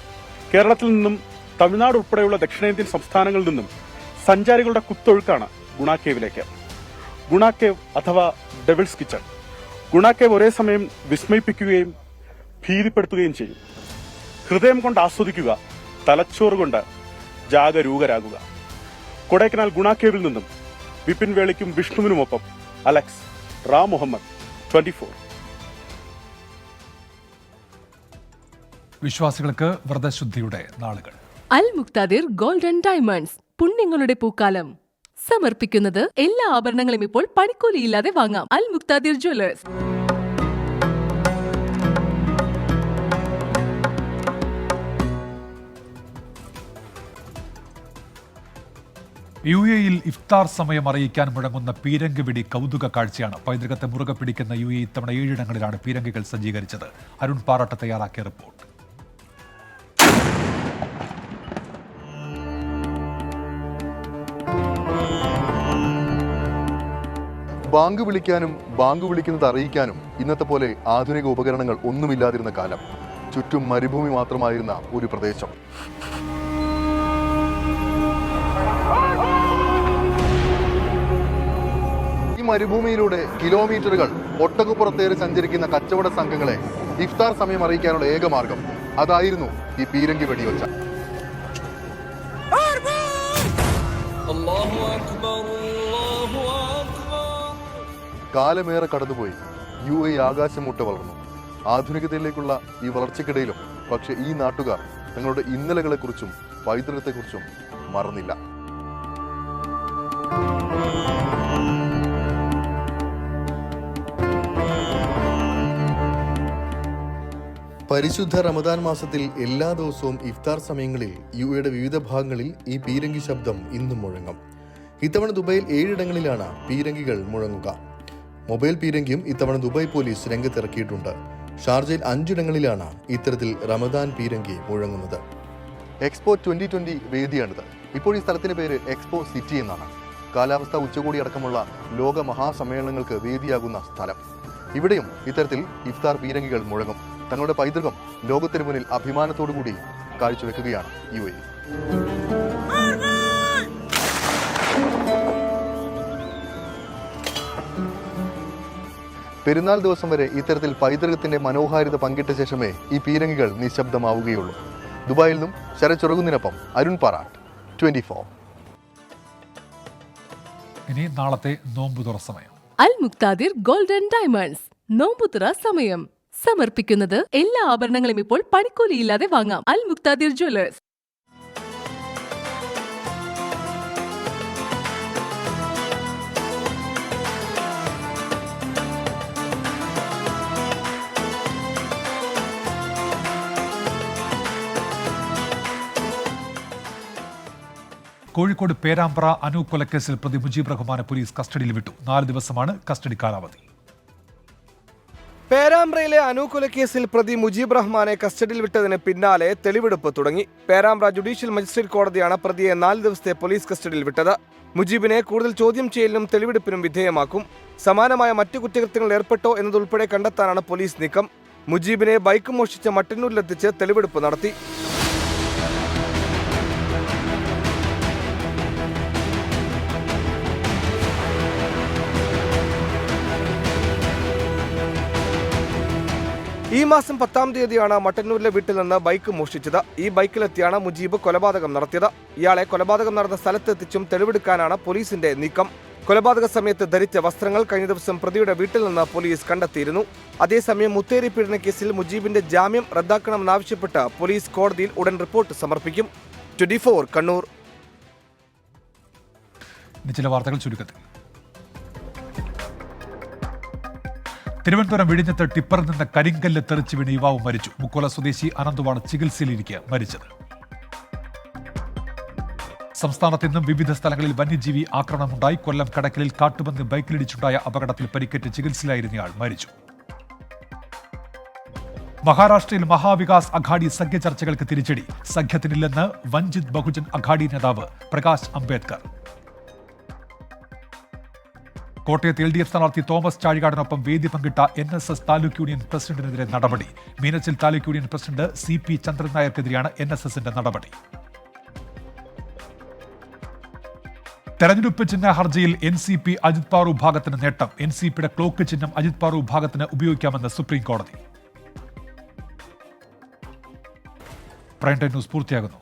കേരളത്തിൽ നിന്നും തമിഴ്നാട് ഉൾപ്പെടെയുള്ള ദക്ഷിണേന്ത്യൻ സംസ്ഥാനങ്ങളിൽ നിന്നും സഞ്ചാരികളുടെ കുത്തൊഴുക്കാണ് ഗുണ കേവിലേക്ക്. ഗുണ കേവ് അഥവാ ഡെവിൾസ് കിച്ചൺ. ഗുണ കേവ് ഒരേ സമയം വിസ്മയിപ്പിക്കുകയും ഭീതിപ്പെടുത്തുകയും ചെയ്യും. ഹൃദയം കൊണ്ട് ആസ്വദിക്കുക, തലച്ചോറ് കൊണ്ട് ജാഗരൂകരാകുക. കൊടൈക്കനാൽ ഗുണ കേവിൽ നിന്നും വിപിൻ വേളിക്കും വിഷ്ണുവിനുമൊപ്പം അലക്സ്, റാം മുഹമ്മദ്, 24. വിശ്വാസികൾക്ക് വ്രതശുദ്ധിയുടെ നാളുകൾ. അൽ മുക്താദിർ ഗോൾഡൻ ഡയമണ്ട്സ് പുണ്യങ്ങളുടെ പൂക്കാലം സമർപ്പിക്കുന്നത് എല്ലാ ആഭരണങ്ങളും ഇപ്പോൾ പണിക്കൂലിയില്ലാതെ വാങ്ങാം. അൽ മുക്താദിർ ജ്വല്ലേഴ്സ്. UAE-യിൽ ഇഫ്താർ സമയം അറിയിക്കാൻ മുഴങ്ങുന്ന പീരങ്കി വെടി കൗതുക കാഴ്ചയാണ്. പൈതൃകത്തെ മുറുകെ പിടിക്കുന്ന UAE ഇത്തവണ 7 ഇടങ്ങളിലാണ് പീരങ്കികൾ സജ്ജീകരിച്ചത്. അരുൺ പാറട്ട തയ്യാറാക്കിയ റിപ്പോർട്ട്. ബാങ്ക് വിളിക്കാനും ബാങ്ക് വിളിക്കുന്നത് അറിയിക്കാനും ഇന്നത്തെ പോലെ ആധുനിക ഉപകരണങ്ങൾ ഒന്നുമില്ലാതിരുന്ന കാലം. ചുറ്റും മരുഭൂമി മാത്രമായിരുന്ന ഒരു പ്രദേശം. ഈ മരുഭൂമിയിലൂടെ കിലോമീറ്ററുകൾ ഒട്ടകപ്പുറത്തേറി സഞ്ചരിക്കുന്ന കച്ചവട സംഘങ്ങളെ ഇഫ്താർ സമയം അറിയിക്കാനുള്ള ഏക മാർഗം അതായിരുന്നു ഈ പീരങ്കി വെടിയൊച്ച. കാലമേറെ കടന്നുപോയി. UAE ആകാശം മുട്ട വളർന്നു. ആധുനികതയിലേക്കുള്ള ഈ വളർച്ചയ്ക്കിടയിലും പക്ഷേ ഈ നാട്ടുകാർ തങ്ങളുടെ ഇന്നലകളെക്കുറിച്ചും പൈതൃകത്തെക്കുറിച്ചും മറന്നില്ല. പരിശുദ്ധ റമദാൻ മാസത്തിൽ എല്ലാ ദിവസവും ഇഫ്താർ സമയങ്ങളിൽ UAEയുടെ വിവിധ ഭാഗങ്ങളിൽ ഈ പീരങ്കി ശബ്ദം ഇന്നും മുഴങ്ങും. ഇത്തവണ ദുബൈയിൽ 7 ഇടങ്ങളിലാണ് പീരങ്കികൾ മുഴങ്ങുക. മൊബൈൽ പീരങ്കിയും ഇത്തവണ ദുബായ് പോലീസ് രംഗത്തിറക്കിയിട്ടുണ്ട്. ഷാർജയിൽ 5 ഇടങ്ങളിലാണ് ഇത്തരത്തിൽ റമദാൻ പീരങ്കി മുഴങ്ങുന്നത്. എക്സ്പോ 2020 വേദിയാണിത്. ഇപ്പോൾ ഈ സ്ഥലത്തിന്റെ പേര് എക്സ്പോ സിറ്റി എന്നാണ്. കാലാവസ്ഥാ ഉച്ചകോടി അടക്കമുള്ള ലോക മഹാസമ്മേളനങ്ങൾക്ക് വേദിയാകുന്ന സ്ഥലം. ഇവിടെയും ഇത്തരത്തിൽ ഇഫ്താർ പീരങ്കികൾ മുഴങ്ങും. തങ്ങളുടെ പൈതൃകം ലോകത്തിന് മുന്നിൽ അഭിമാനത്തോടുകൂടി കാഴ്ചവെക്കുകയാണ് UAE. പെരുന്നാൾ ദിവസം വരെ ഇത്തരത്തിൽ പൈതൃകത്തിന്റെ മനോഹാരിത പങ്കിട്ട ശേഷമേ ഈ പീരങ്കികൾ നിശബ്ദമാവുകയുള്ളൂ. ദുബായിൽ നിന്നും ശരത് ചൊറകുന്നിനൊപ്പം അരുൺ പാറാട്ട്, 24. ഇനി നാളത്തെ നോമ്പുതുറ സമയം. അൽ മുക്താദിർ ഗോൾഡൻ ഡയമണ്ട്സ് നോമ്പുതുറ സമയം സമർപ്പിക്കുന്നത് എല്ലാ ആഭരണങ്ങളും ഇപ്പോൾ പണിക്കൂലിയില്ലാതെ വാങ്ങാം. അൽ മുക്താദിർ ജ്വല്ലേഴ്സ്. കോഴിക്കോട് പേരാമ്പ്ര അനു കൊലക്കേസിൽ പ്രതി മുജീബ് റഹ്മാനെ പോലീസ് കസ്റ്റഡിയിൽ വിട്ടു. 4 ദിവസമാണ് കസ്റ്റഡി കാലാവധി. പേരാമ്പ്രയിലെ അനു കൊലക്കേസിൽ പ്രതി മുജീബ് റഹ്മാനെ കസ്റ്റഡിയിൽ വിട്ടതിന് പിന്നാലെ തെളിവെടുപ്പ് തുടങ്ങി. പേരാമ്പ്ര ജുഡീഷ്യൽ മജിസ്ട്രേറ്റ് കോടതിയാണ് പ്രതിയെ 4 ദിവസത്തെ പോലീസ് കസ്റ്റഡിയിൽ വിട്ടത്. മുജീബിനെ കൂടുതൽ ചോദ്യം ചെയ്യലിനും തെളിവെടുപ്പിനും വിധേയമാക്കും. സമാനമായ മറ്റു കുറ്റകൃത്യങ്ങൾ ഏർപ്പെട്ടോ എന്നതുൾപ്പെടെ കണ്ടെത്താനാണ് പോലീസ് നീക്കം. മുജീബിനെ ബൈക്ക് മോഷ്ടിച്ച മട്ടന്നൂരിലെത്തിച്ച് തെളിവെടുപ്പ് നടത്തി. ഈ മാസം 10-ാം തീയതിയാണ് മട്ടന്നൂരിലെ വീട്ടിൽ നിന്ന് ബൈക്ക് മോഷ്ടിച്ചത്. ഈ ബൈക്കിലെത്തിയാണ് മുജീബ് കൊലപാതകം നടത്തിയത്. ഇയാളെ കൊലപാതകം നടന്ന സ്ഥലത്തെത്തിച്ചും തെളിവെടുക്കാനാണ് പോലീസിന്റെ നീക്കം. കൊലപാതക സമയത്ത് ധരിച്ച വസ്ത്രങ്ങൾ കഴിഞ്ഞ ദിവസം പ്രതിയുടെ വീട്ടിൽ നിന്ന് പോലീസ് കണ്ടെത്തിയിരുന്നു. അതേസമയം മുത്തേരി പീഡനക്കേസിൽ മുജീബിന്റെ ജാമ്യം റദ്ദാക്കണമെന്നാവശ്യപ്പെട്ട് പോലീസ് കോടതിയിൽ ഉടൻ റിപ്പോർട്ട് സമർപ്പിക്കും. 24 കണ്ണൂർ. ചില വാർത്തകൾ ചുരുക്കത്തിൽ. തിരുവനന്തപുരം വിഴിഞ്ഞത്ത് ടിപ്പറിൽ നിന്ന് കരിങ്കല്ല് തെറിച്ച് വീണ് യുവാവ് മരിച്ചു. മുക്കോല സ്വദേശി അനന്തുവാണ് ചികിത്സയിലിരിക്കെ മരിച്ചത്. സംസ്ഥാനത്ത് ഇന്നും വിവിധ സ്ഥലങ്ങളിൽ വന്യജീവി ആക്രമണമുണ്ടായി. കൊല്ലം കടക്കലിൽ കാട്ടുപന്നി ബൈക്കിലിടിച്ചുണ്ടായ അപകടത്തിൽ പരിക്കേറ്റ് ചികിത്സയിലായിരുന്നയാൾ മരിച്ചു. മഹാരാഷ്ട്രയിൽ മഹാവികാസ് അഘാഡി സഖ്യ ചർച്ചകൾക്ക് തിരിച്ചടി. സഖ്യത്തിനില്ലെന്ന് വഞ്ചിത് ബഹുജൻ അഘാഡി നേതാവ് പ്രകാശ് അംബേദ്കർ. കോട്ടയത്ത് LDF സ്ഥാനാർത്ഥി തോമസ് ചാഴികാടിനൊപ്പം വേദി പങ്കിട്ട NSS താലൂക്ക് യൂണിയൻ പ്രസിഡന്റിനെതിരെ നടപടി. Meenachil taluk union president CP ചന്ദ്രൻ നായർക്കെതിരെയാണ് NSSന്റെ നടപടി. തെരഞ്ഞെടുപ്പ് ചിഹ്ന ഹർജിയിൽ NCP അജിത് പവാർ വിഭാഗത്തിന് നേട്ടം. NCPയുടെ ക്ലോക്ക് ചിഹ്നം അജിത് പവാർ വിഭാഗത്തിന് ഉപയോഗിക്കാമെന്ന് സുപ്രീം കോടതി. പ്രൈം ടൈം ന്യൂസ് പൂർത്തിയാകുന്നു.